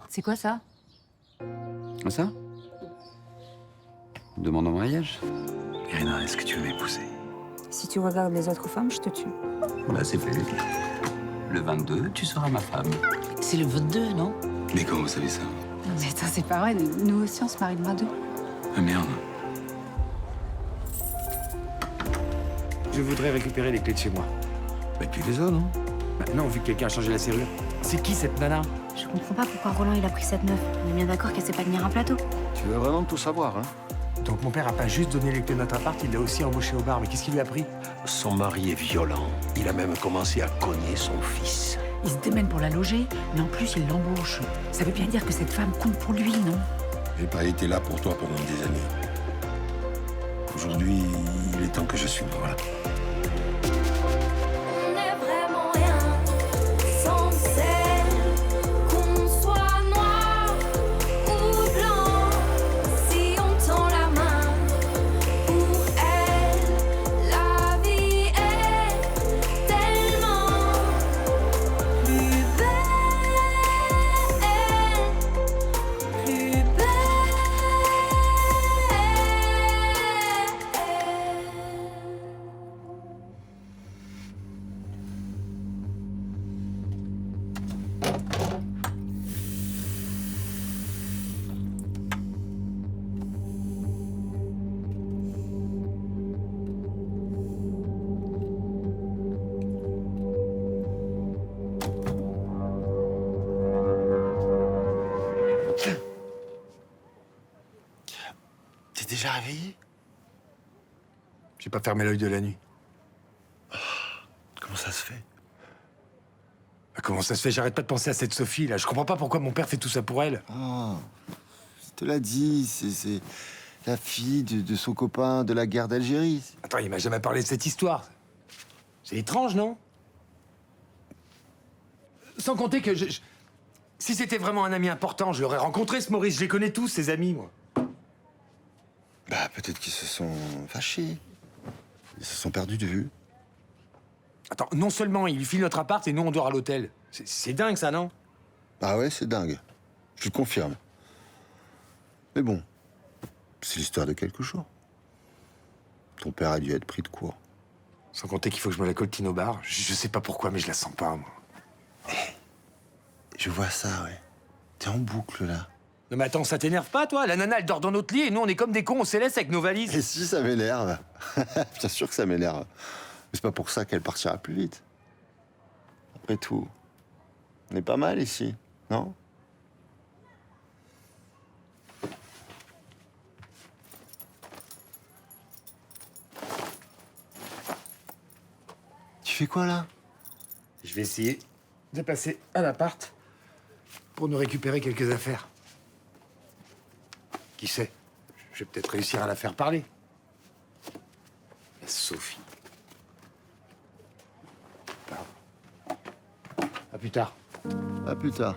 C'est quoi ça? Ça? Une demande en mariage? Irina, est-ce que tu veux m'épouser? Si tu regardes les autres femmes, je te tue. Bah, c'est fait. Le 22, tu seras ma femme. C'est le 22, non? Mais comment vous savez ça? Mais attends, c'est pas vrai. Nous aussi, on se marie le 22. Ah merde. Je voudrais récupérer les clés de chez moi. Bah tu les as, non? Bah non, vu que quelqu'un a changé la serrure. C'est qui cette nana? Je comprends pas pourquoi Roland il a pris cette meuf. On est bien d'accord qu'elle sait pas tenir un plateau. Tu veux vraiment tout savoir, hein? Donc mon père a pas juste donné les clés de notre appart, il l'a aussi embauché au bar. Mais qu'est-ce qu'il lui a pris? Son mari est violent. Il a même commencé à cogner son fils. Il se démène pour la loger, mais en plus, il l'embauche. Ça veut bien dire que cette femme compte pour lui, non? J'ai pas été là pour toi pendant des années. Aujourd'hui, il est temps que je suive, voilà. On n'est vraiment rien sans celle qu'on soit noir ou blanc. Si on tend la main pour elle, la vie est tellement plus belle, plus belle. T'es déjà réveillé? J'ai pas fermé l'œil de la nuit. Comment ça se fait? Bah, comment ça se fait? J'arrête pas de penser à cette Sophie, là. Je comprends pas pourquoi mon père fait tout ça pour elle. Ah, je te l'ai dit, c'est la fille de son copain de la guerre d'Algérie. Attends, il m'a jamais parlé de cette histoire. C'est étrange, non? Sans compter que si c'était vraiment un ami important, je l'aurais rencontré, ce Maurice. Je les connais tous, ses amis, moi. Bah, peut-être qu'ils se sont fâchés. Ils se sont perdus de vue. Attends, non seulement il lui file notre appart et nous on dort à l'hôtel. C'est dingue, ça, non? Ah ouais, c'est dingue. Je te le confirme. Mais bon, c'est l'histoire de quelques jours. Ton père a dû être pris de court. Sans compter qu'il faut que je me la coltine au bar. Je sais pas pourquoi, mais je la sens pas, moi. Je vois ça, ouais. T'es en boucle, là. Non mais attends, ça t'énerve pas, toi? La nana, elle dort dans notre lit et nous, on est comme des cons, on se laisse avec nos valises. Et si, ça m'énerve. Bien sûr que ça m'énerve. Mais c'est pas pour ça qu'elle partira plus vite. Après tout, on est pas mal ici, non? Tu fais quoi, là? Je vais essayer de passer à l'appart pour nous récupérer quelques affaires. Qui sait? Je vais peut-être réussir à la faire parler. La Sophie. À plus tard. À plus tard.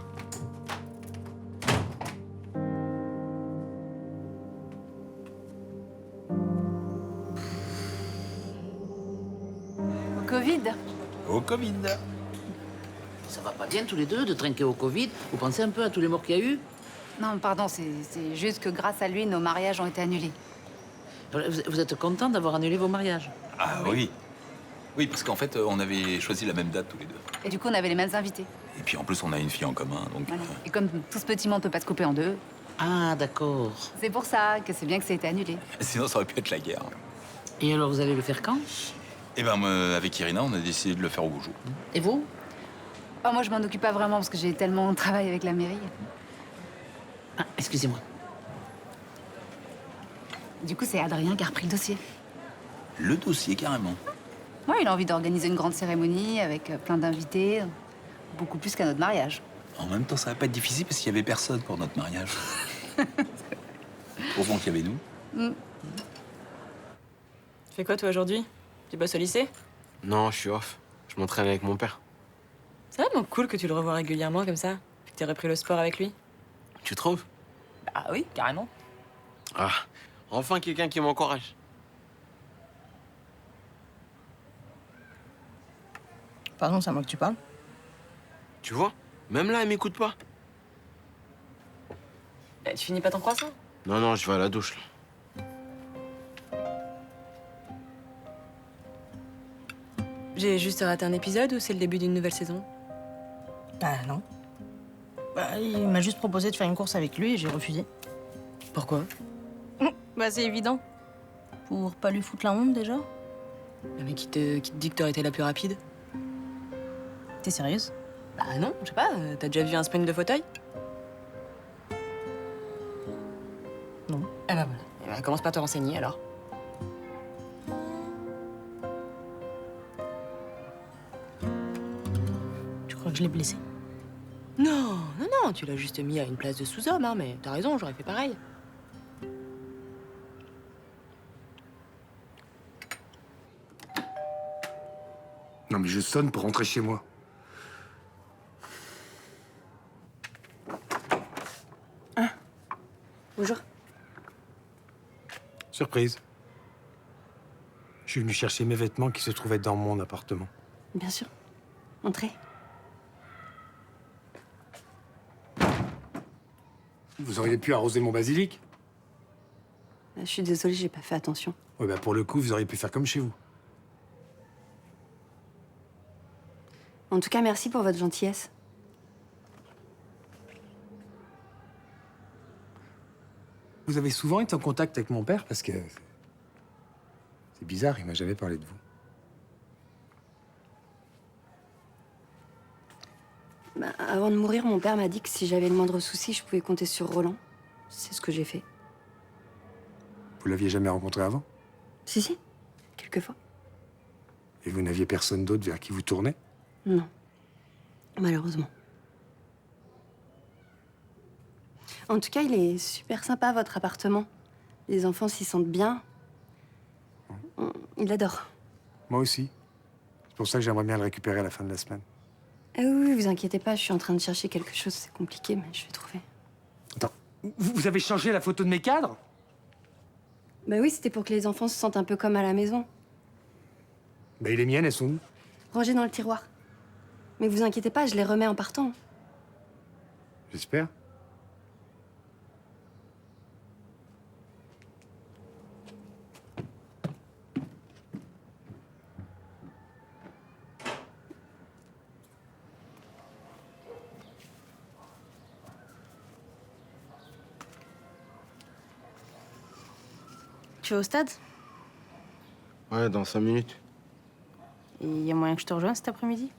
Covid? Au Covid. Ça va pas bien tous les deux de trinquer au Covid? Vous pensez un peu à tous les morts qu'il y a eu? Non, pardon, c'est juste que grâce à lui, nos mariages ont été annulés. Vous êtes content d'avoir annulé vos mariages? Ah oui. Oui, parce qu'en fait, on avait choisi la même date tous les deux. Et du coup, on avait les mêmes invités. Et puis en plus, on a une fille en commun, donc... Voilà. Et comme tout ce petit monde peut pas se couper en deux, Ah, d'accord. c'est pour ça que c'est bien que ça a été annulé. Sinon, ça aurait pu être la guerre. Et alors, vous allez le faire quand? Et ben, avec Irina, on a décidé de le faire au Goujon. Et vous? Oh, moi, je m'en occupe pas vraiment parce que j'ai tellement de travail avec la mairie. Ah, excusez-moi. Du coup, c'est Adrien qui a repris le dossier. Le dossier, carrément. Ouais, il a envie d'organiser une grande cérémonie avec plein d'invités. Beaucoup plus qu'à notre mariage. En même temps, ça va pas être difficile parce qu'il y avait personne pour notre mariage. Heureusement qu'il y avait nous. Tu fais quoi, toi, aujourd'hui? Tu bosses au lycée? Non, je suis off. Je m'entraîne avec mon père. C'est vraiment cool que tu le revois régulièrement comme ça. Que t'aies repris le sport avec lui. Tu trouves? Ah oui, carrément. Ah, enfin quelqu'un qui m'encourage. Pardon, c'est à moi que tu parles? Tu vois? Même là, elle m'écoute pas. Tu finis pas ton croissant? Non, non, je vais à la douche, là. J'ai juste raté un épisode ou c'est le début d'une nouvelle saison? Bah non. Bah, il m'a juste proposé de faire une course avec lui et j'ai refusé. Pourquoi? Bah c'est évident. Pour pas lui foutre la honte déjà. Mais qui te dit que t'aurais été la plus rapide? T'es sérieuse? Bah non, je sais pas, t'as déjà vu un sprint de fauteuil? Non. Ah bah voilà. Eh ben, commence par te renseigner alors. Tu crois que je l'ai blessé? Non, non, non, tu l'as juste mis à une place de sous-homme, hein, mais t'as raison, j'aurais fait pareil. Non, mais je sonne pour rentrer chez moi. Bonjour. Surprise. Je suis venu chercher mes vêtements qui se trouvaient dans mon appartement. Bien sûr. Entrez. Vous auriez pu arroser mon basilic? Je suis désolée, j'ai pas fait attention. Oui, bah pour le coup, vous auriez pu faire comme chez vous. En tout cas, merci pour votre gentillesse. Vous avez souvent été en contact avec mon père parce que... C'est bizarre, il m'a jamais parlé de vous. Bah, avant de mourir, mon père m'a dit que si j'avais le moindre souci, je pouvais compter sur Roland. C'est ce que j'ai fait. Vous l'aviez jamais rencontré avant? Si, quelquefois. Et vous n'aviez personne d'autre vers qui vous tournez? Non. Malheureusement. En tout cas, il est super sympa, votre appartement. Les enfants s'y sentent bien. Il adore. Moi aussi. C'est pour ça que j'aimerais bien le récupérer à la fin de la semaine. Ah oui, vous inquiétez pas, je suis en train de chercher quelque chose. C'est compliqué, mais je vais trouver. Attends, vous avez changé la photo de mes cadres? Bah oui, c'était pour que les enfants se sentent un peu comme à la maison. Bah, et les miennes, elles sont où? Rangées dans le tiroir. Mais vous inquiétez pas, je les remets en partant. J'espère. Tu vas au stade? Ouais, dans 5 minutes. Il y a moyen que je te rejoigne cet après-midi?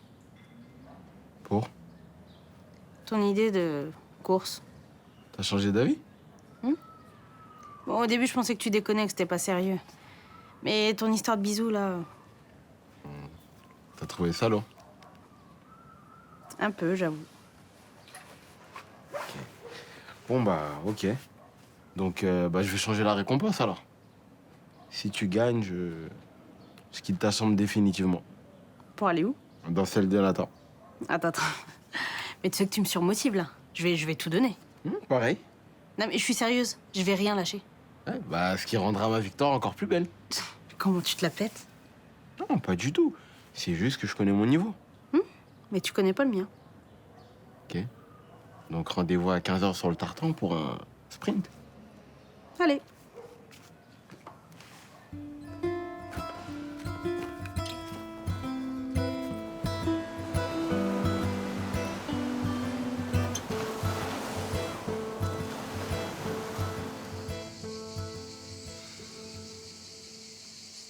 Pour? Ton idée de course. T'as changé d'avis? Bon, au début, je pensais que tu déconnais, que c'était pas sérieux. Mais ton histoire de bisous, là... T'as trouvé ça, là? Un peu, j'avoue. Bon, bah, ok. Donc, bah, je vais changer la récompense, alors. Si tu gagnes, je quitte ta chambre définitivement. Pour aller où? Dans celle de Nathan. Attends. Mais tu sais que tu me surmotives, là. Je vais tout donner. Pareil. Non, mais je suis sérieuse. Je vais rien lâcher. Ouais, bah, ce qui rendra ma victoire encore plus belle. Comment tu te la pètes? Non, pas du tout. C'est juste que je connais mon niveau. Mais tu connais pas le mien. Ok. Donc, rendez-vous à 15h sur le tartan pour un sprint. Allez.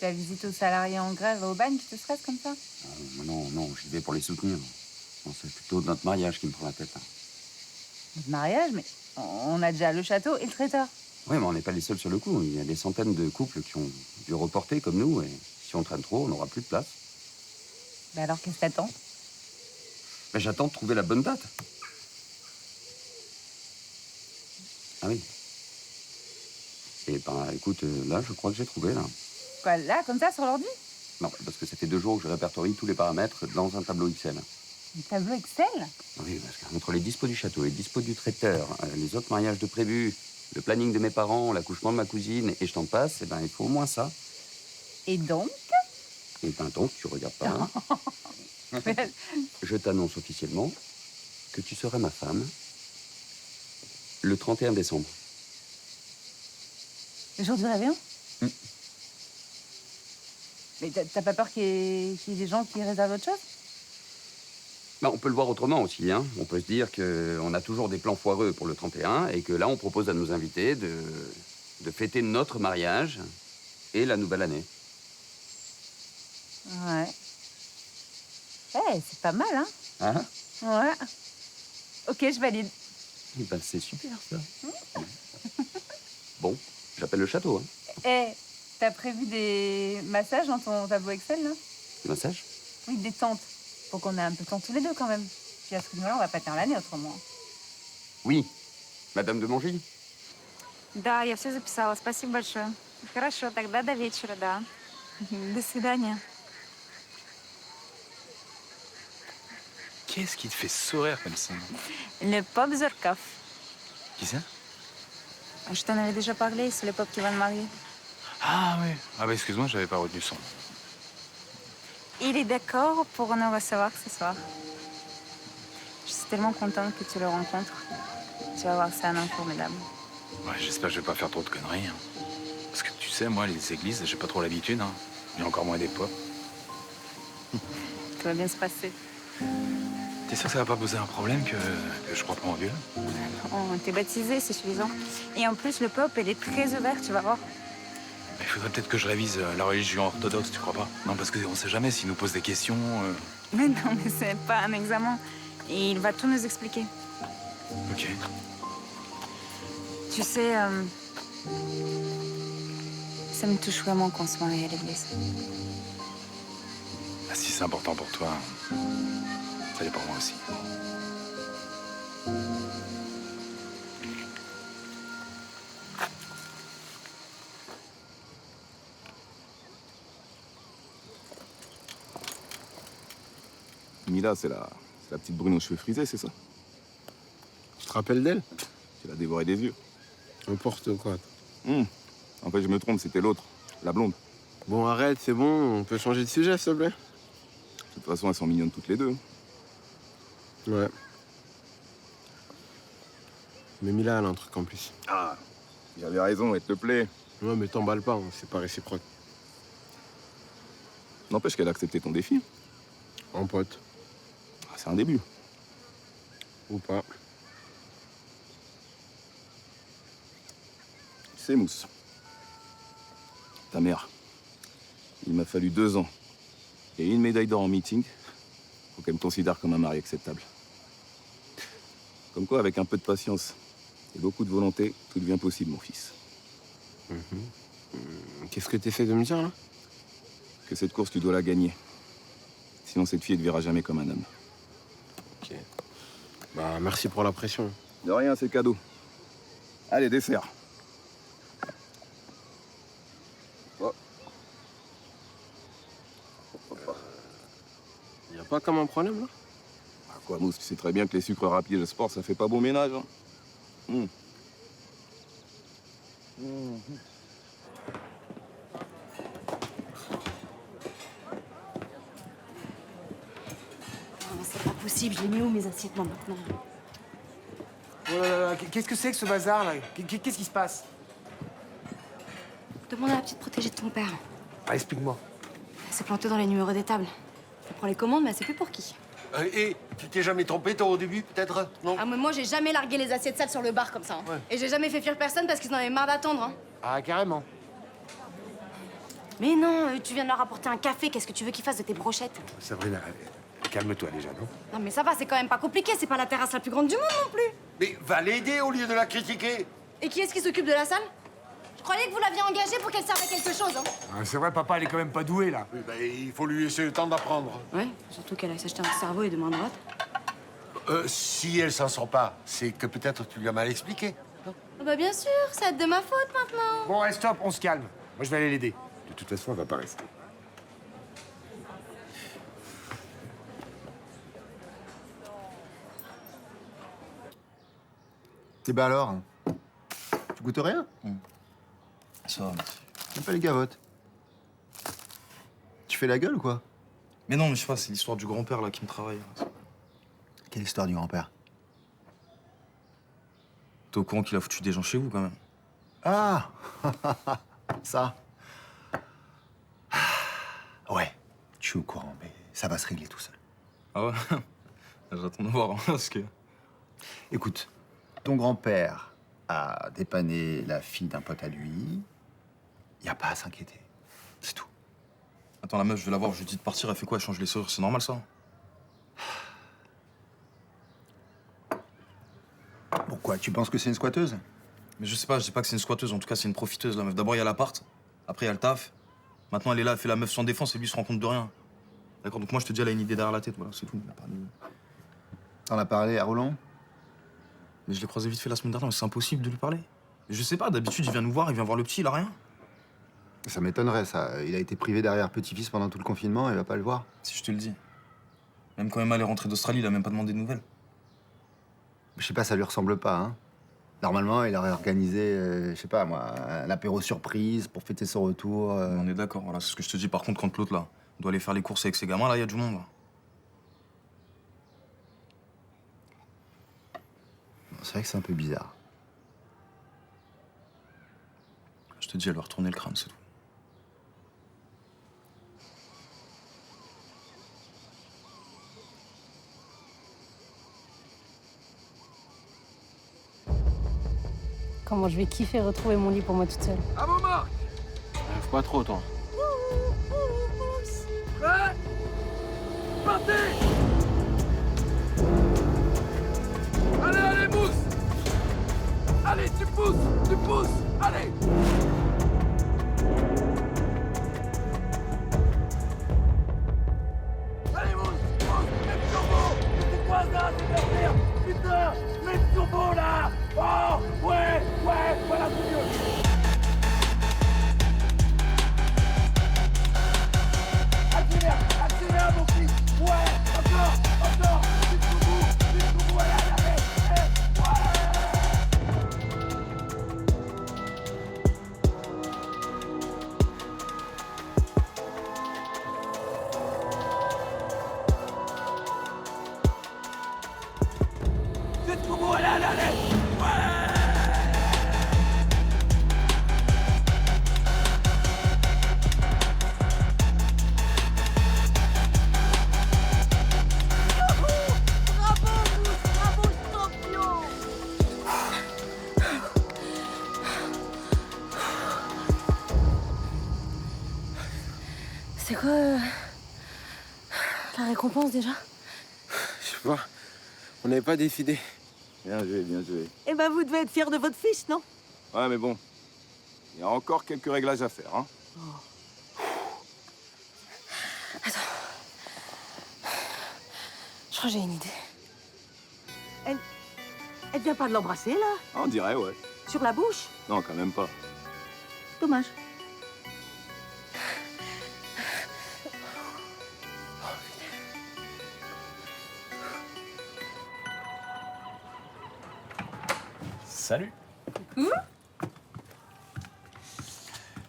La visite aux salariés en grève au bagne qui te stresse comme ça? Non, j'y vais pour les soutenir. Non, c'est plutôt notre mariage qui me prend la tête. Là. Notre mariage, mais on a déjà le château et le traiteur. Oui, mais on n'est pas les seuls sur le coup. Il y a des centaines de couples qui ont dû reporter comme nous, et si on traîne trop, on n'aura plus de place. Bah alors, qu'est-ce que t'attends? Mais j'attends de trouver la bonne date. Ah oui. Et ben, écoute, là, je crois que j'ai trouvé, là. Quoi, là, comme ça, sur l'ordi? Non, parce que ça fait 2 jours que je répertorie tous les paramètres dans un tableau Excel. Un tableau Excel? Oui, parce qu'entre les dispos du château, les dispos du traiteur, les autres mariages de prévus, le planning de mes parents, l'accouchement de ma cousine, et je t'en passe, eh ben, il faut au moins ça. Et donc? Et ben donc, tu regardes pas, hein. Je t'annonce officiellement que tu seras ma femme le 31 décembre. Le jour du réveillon? Mais t'as pas peur qu'il y ait des gens qui réservent autre chose? Bah, on peut le voir autrement aussi, hein. On peut se dire qu'on a toujours des plans foireux pour le 31 et que là, on propose à nos invités de fêter notre mariage et la nouvelle année. Ouais. Eh, c'est pas mal, hein? Hein? Ouais. Ok, je valide. Eh ben, c'est super, ça. Bon, j'appelle le château, hein. Eh, t'as prévu des massages dans ton tableau Excel, là? Massage? Oui, détente. Faut qu'on ait un peu de temps tous les deux, quand même. Puis à ce rythme-là, on va pas tenir l'année autrement. Oui. Madame de Mongy? Да, я все записала. Спасибо большое. Хорошо, тогда до вечера, да. До свидания. Qu'est-ce qui te fait sourire comme ça? Le pop Zurkov. Qui ça? Je t'en avais déjà parlé, c'est le pop qui va me marier. Ah oui. Ah bah excuse-moi, j'avais pas retenu son. Il est d'accord pour nous recevoir ce soir. Je suis tellement contente que tu le rencontres. Tu vas voir, c'est un homme formidable. Ouais, j'espère que je vais pas faire trop de conneries. Hein. Parce que tu sais, moi, les églises, j'ai pas trop l'habitude. Hein. Et encore moins des pop. Tout va bien se passer. T'es sûr que ça va pas poser un problème que je crois pas en Dieu? Oh, t'es baptisé, c'est suffisant. Et en plus, le pop, il est très ouvert, tu vas voir. Il faudrait peut-être que je révise la religion orthodoxe, tu crois pas? Non, parce qu'on sait jamais s'il nous pose des questions. Mais non, mais c'est pas un examen. Et il va tout nous expliquer. Ok. Tu sais, ça me touche vraiment qu'on se marie à l'église. Ah, si c'est important pour toi, ça l'est pour moi aussi. Mila, c'est la petite brune aux cheveux frisés, c'est ça? Tu te rappelles d'elle? Tu l'as dévorée des yeux. N'importe quoi. En fait, je me trompe, c'était l'autre, la blonde. Bon, arrête, c'est bon, on peut changer de sujet, s'il te plaît? De toute façon, elles sont mignonnes toutes les deux. Ouais. Mais Mila, elle a un truc en plus. Ah, j'avais raison, elle te plaît. Ouais, mais t'emballes pas, hein, c'est pas réciproque. N'empêche qu'elle a accepté ton défi. En pote. Ah, c'est un début. Ou pas. C'est Mousse. Ta mère. Il m'a fallu 2 ans et une médaille d'or en meeting pour qu'elle me considère comme un mari acceptable. Comme quoi, avec un peu de patience et beaucoup de volonté, tout devient possible, mon fils. Qu'est-ce que t'essaies de me dire, là? Que cette course, tu dois la gagner. Sinon, cette fille, elle te verra jamais comme un homme. Ok. Bah, merci pour la pression. De rien, c'est cadeau. Allez, dessert. Oh. Y a pas comme un problème, là? Ah, quoi, Mousse, tu sais très bien que les sucres rapides et le sport, ça fait pas bon ménage, hein. C'est pas possible, je les mets où mes assiettes moi maintenant? Oh là là, qu'est-ce que c'est que ce bazar, là? Qu'est-ce qui se passe? Demande à la petite protégée de ton père. Ah, explique-moi. Elle s'est plantée dans les numéros des tables. Elle prend les commandes, mais elle sait plus pour qui. Et tu t'es jamais trompé, toi, au début, peut-être? Non? Ah, mais moi, j'ai jamais largué les assiettes sales sur le bar comme ça. Hein. Ouais. Et j'ai jamais fait fuir personne parce qu'ils en avaient marre d'attendre. Hein. Ah, carrément. Mais non, tu viens de leur apporter un café. Qu'est-ce que tu veux qu'ils fassent de tes brochettes? Sabrina, calme-toi déjà, non? Non, mais ça va, c'est quand même pas compliqué. C'est pas la terrasse la plus grande du monde non plus. Mais va l'aider au lieu de la critiquer. Et qui est-ce qui s'occupe de la salle? Je croyais que vous l'aviez engagée pour qu'elle serve à quelque chose. Hein. Ah, c'est vrai, papa, elle est quand même pas douée, là. Oui, il faut lui laisser le temps d'apprendre. Ouais, surtout qu'elle a s'acheter un cerveau et de main droite. Si elle s'en sort pas, c'est que peut-être tu lui as mal expliqué. Ah bah bien sûr, ça va être de ma faute maintenant. Bon, allez, stop, on se calme. Moi, je vais aller l'aider. De toute façon, elle va pas rester. Eh ben alors, tu goûtes rien? Ça va, merci. T'aimes pas les gavottes? Tu fais la gueule ou quoi? Mais non, mais je sais pas, c'est l'histoire du grand-père là qui me travaille. Quelle histoire du grand-père? T'es au courant qu'il a foutu des gens chez vous quand même? Ah ça. Ouais, je suis au courant, mais ça va se régler tout seul. Ah ouais? J'attends de voir, hein, parce que... Écoute, ton grand-père a dépanné la fille d'un pote à lui. Y a pas à s'inquiéter. C'est tout. Attends, la meuf, je vais la voir, je lui dis de partir, elle fait quoi? Elle change les serrures, c'est normal, ça? Pourquoi? Tu penses que c'est une squatteuse? Mais je dis pas que c'est une squatteuse, en tout cas, c'est une profiteuse, la meuf. D'abord, il y a l'appart, après, il y a le taf. Maintenant, elle est là, elle fait la meuf sans défense, et lui, il se rend compte de rien. D'accord? Donc moi, je te dis, elle a une idée derrière la tête, voilà, c'est tout. Il y a pas de- T'en as parlé à Roland? Mais je l'ai croisé vite fait la semaine dernière, mais c'est impossible de lui parler. Mais je sais pas, d'habitude, il vient nous voir, il vient voir le petit, il a rien. Ça m'étonnerait, ça. Il a été privé derrière petit-fils pendant tout le confinement, il va pas le voir. Si je te le dis. Même quand Emma est rentrée d'Australie, il a même pas demandé de nouvelles. Je sais pas, ça lui ressemble pas, hein. Normalement, il aurait organisé, je sais pas moi, un apéro surprise pour fêter son retour. On est d'accord, voilà, c'est ce que je te dis. Par contre, quand l'autre, là, doit aller faire les courses avec ses gamins, là, il y a du monde, là. C'est vrai que c'est un peu bizarre. Je te dis, elle va retourner le crâne, c'est tout. Comment je vais kiffer retrouver mon lit pour moi toute seule. À vos marques! Rêve pas trop, toi. Prêt? Partez! Allez, allez, mousse! Allez, tu pousses, allez! Allez, mets le turbo! C'est quoi ça? C'est de faire! Putain! Mets le turbo là! Oh! Ouais! Voilà, c'est mieux! Accélère, mon fils! Ouais! Encore! Jusqu'au bout, allez! Jusqu'au bout, allez! C'est quoi la récompense déjà? Je sais pas. On n'avait pas décidé. Bien joué, bien joué. Eh ben, vous devez être fiers de votre fils, non? Ouais, mais bon, il y a encore quelques réglages à faire, hein. Je crois que j'ai une idée. Elle vient pas de l'embrasser, là? On dirait, ouais. Sur la bouche? Non, quand même pas. Dommage. Salut. Coucou.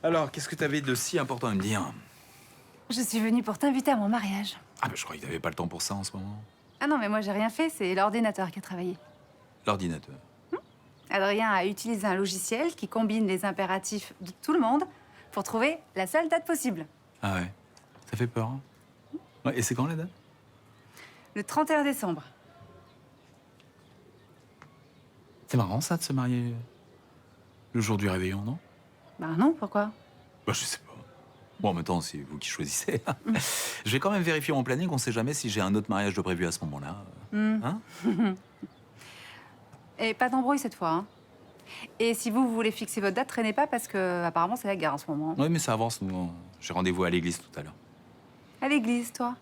Alors, qu'est-ce que t'avais de si important à me dire? Je suis venue pour t'inviter à mon mariage. Ah bah je croyais que t'avais pas le temps pour ça en ce moment. Ah non, mais moi j'ai rien fait, c'est l'ordinateur qui a travaillé. L'ordinateur. Adrien a utilisé un logiciel qui combine les impératifs de tout le monde pour trouver la seule date possible. Ah ouais. Ça fait peur, hein? Ouais, et c'est quand la date? Le 31 décembre. C'est marrant ça de se marier le jour du réveillon, non? Bah non, pourquoi? Bah je sais pas. Bon, en même temps, c'est vous qui choisissez. Je vais quand même vérifier mon planning, on sait jamais si j'ai un autre mariage de prévu à ce moment-là. Hein? Et pas d'embrouille cette fois, hein. Et si vous voulez fixer votre date, traînez pas parce que apparemment c'est la guerre en ce moment. Oui, mais ça avance, nous. J'ai rendez-vous à l'église tout à l'heure. À l'église, toi?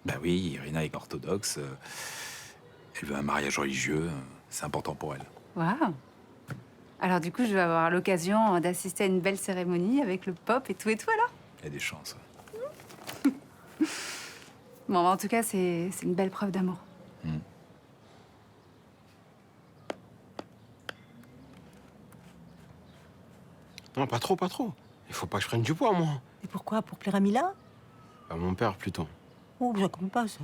Bah oui, Irina est orthodoxe. Elle veut un mariage religieux. C'est important pour elle. Waouh! Alors du coup, je vais avoir l'occasion d'assister à une belle cérémonie avec le pop et tout alors? Il y a des chances. Bon, en tout cas, c'est une belle preuve d'amour. Non, pas trop, pas trop. Il faut pas que je prenne du poids, moi. Et pourquoi? Pour plaire à Mila? À mon père, plutôt. Oh, ça compte pas, ça.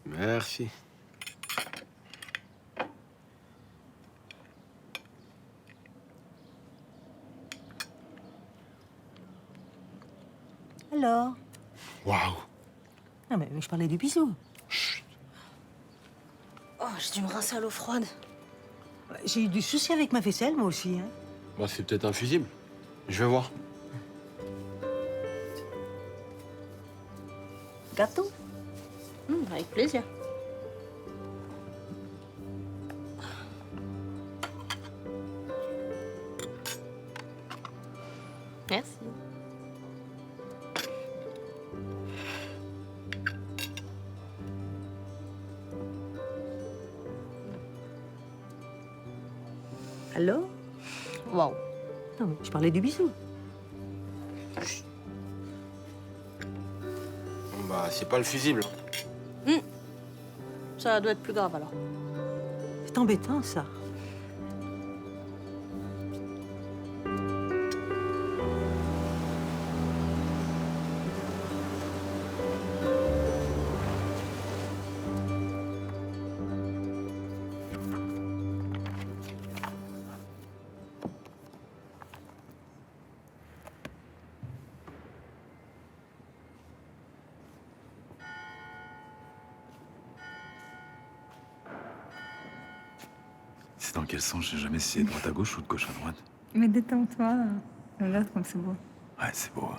Merci. Alors? Waouh. Ah, mais je parlais du bisou. Oh, j'ai dû me rincer à l'eau froide. J'ai eu du souci avec ma vaisselle, moi aussi. Hein. Bah, c'est peut-être infusible. Je vais voir. Gâteau? Avec plaisir. Merci. Alors? Waouh. Non, mais je parlais du bisou. Bah, c'est pas le fusible. Ça doit être plus grave alors. C'est embêtant, ça. C'est dans quel sens? J'ai jamais essayé de droite à gauche ou de gauche à droite. Mais détends-toi. Regarde comme c'est beau. Ouais, c'est beau.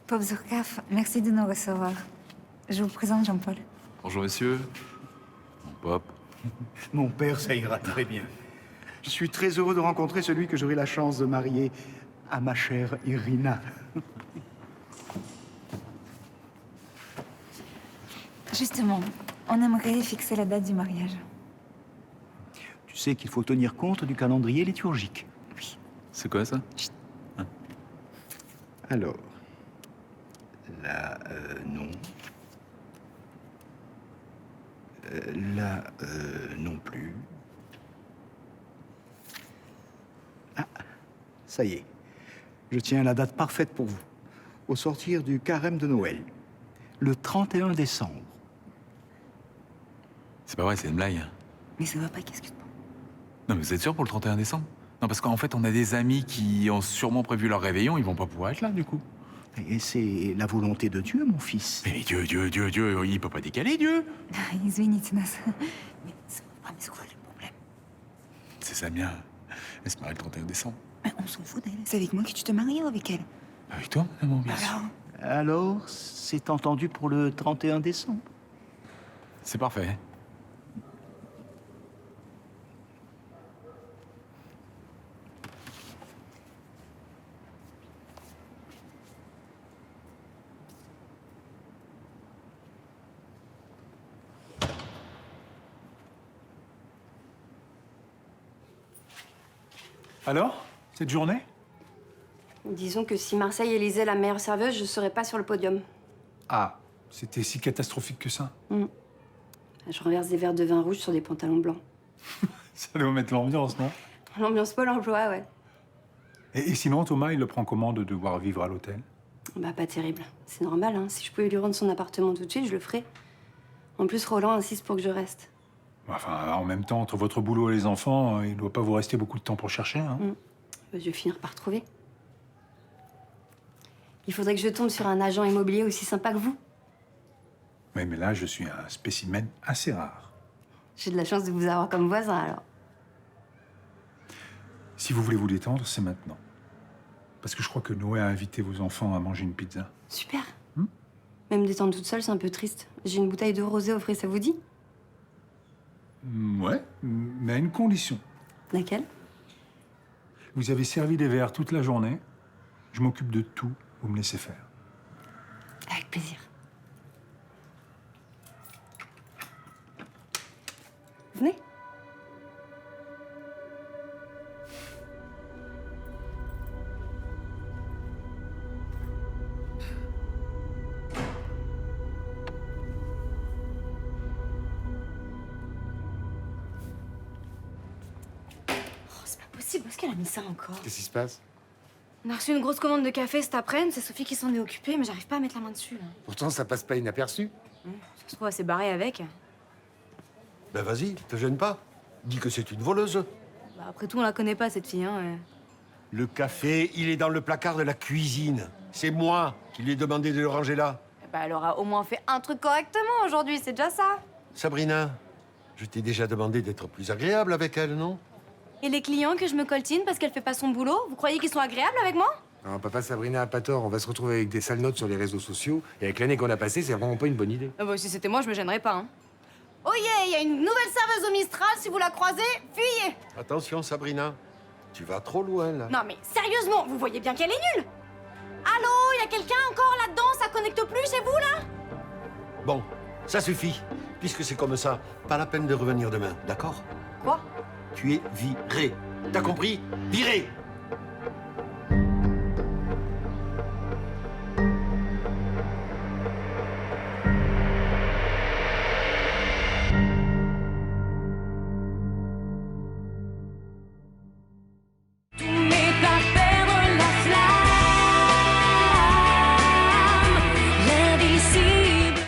Pop Zurkaf, merci de nous recevoir. Je vous présente Jean-Paul. Bonjour, messieurs. Mon Pop. Mon père, ça ira très bien. Je suis très heureux de rencontrer celui que j'aurai la chance de marier à ma chère Irina. Justement, on aimerait fixer la date du mariage. Tu sais qu'il faut tenir compte du calendrier liturgique. C'est quoi ça? Alors, là, non. Là, non plus. Ah, ça y est. Je tiens la date parfaite pour vous. Au sortir du carême de Noël. Le 31 décembre. C'est pas vrai, c'est une blague. Mais ça va pas, qu'est-ce que tu... Non, mais vous êtes sûr pour le 31 décembre? Non, parce qu'en fait, on a des amis qui ont sûrement prévu leur réveillon, ils vont pas pouvoir être là, du coup. Et c'est la volonté de Dieu, mon fils. Mais Dieu, il peut pas décaler, Dieu. Извините нас. Mais c'est quoi le problème? C'est Samia. Elle se marie le 31 décembre. Mais on s'en fout d'elle. C'est avec moi que tu te maries ou avec elle? Avec toi, mon bien sûr. Alors, c'est entendu pour le 31 décembre. C'est parfait. Alors, cette journée? Disons que si Marseille élisait la meilleure serveuse, je serais pas sur le podium. Ah, c'était si catastrophique que ça? Je renverse des verres de vin rouge sur des pantalons blancs. Ça doit mettre l'ambiance, non? L'ambiance Pôle emploi, ouais. Et sinon, Thomas, il le prend comment de devoir vivre à l'hôtel? Bah, pas terrible. C'est normal, hein. Si je pouvais lui rendre son appartement tout de suite, je le ferais. En plus, Roland insiste pour que je reste. Enfin, en même temps, entre votre boulot et les enfants, il ne doit pas vous rester beaucoup de temps pour chercher, hein? Bah, je vais finir par trouver. Il faudrait que je tombe sur un agent immobilier aussi sympa que vous. Oui, mais là, je suis un spécimen assez rare. J'ai de la chance de vous avoir comme voisin, alors. Si vous voulez vous détendre, c'est maintenant. Parce que je crois que Noé a invité vos enfants à manger une pizza. Super. Même détendre toute seule, c'est un peu triste. J'ai une bouteille d'eau rosée offrée, ça vous dit? Ouais, mais à une condition. Laquelle? Vous avez servi des verres toute la journée. Je m'occupe de tout. Vous me laissez faire. Avec plaisir. Venez. possible. Où est-ce qu'elle a mis ça encore? Qu'est-ce qui se passe? On a reçu une grosse commande de café cet après-midi. C'est Sophie qui s'en est occupée, mais j'arrive pas à mettre la main dessus, là. Pourtant, ça passe pas inaperçu. Ça se trouve, elle s'est barrée avec. Ben vas-y, te gêne pas. Dis que c'est une voleuse. Bah, après tout, on la connaît pas, cette fille, hein. Le café, il est dans le placard de la cuisine. C'est moi qui lui ai demandé de le ranger là. Bah, elle aura au moins fait un truc correctement aujourd'hui, c'est déjà ça. Sabrina, je t'ai déjà demandé d'être plus agréable avec elle, non? Et les clients que je me coltine parce qu'elle fait pas son boulot, vous croyez qu'ils sont agréables avec moi? Non, papa, Sabrina a pas tort. On va se retrouver avec des sales notes sur les réseaux sociaux. Et avec l'année qu'on a passée, c'est vraiment pas une bonne idée. Ah bah, si c'était moi, je me gênerais pas, hein. Oh yeah, il y a une nouvelle serveuse au Mistral, si vous la croisez, fuyez! Attention, Sabrina. Tu vas trop loin, là. Non mais sérieusement, vous voyez bien qu'elle est nulle! Allô, il y a quelqu'un encore là-dedans? Ça connecte plus chez vous, là? Bon, ça suffit. Puisque c'est comme ça, pas la peine de revenir demain, d'accord? Quoi? Tu es viré. T'as compris? Viré!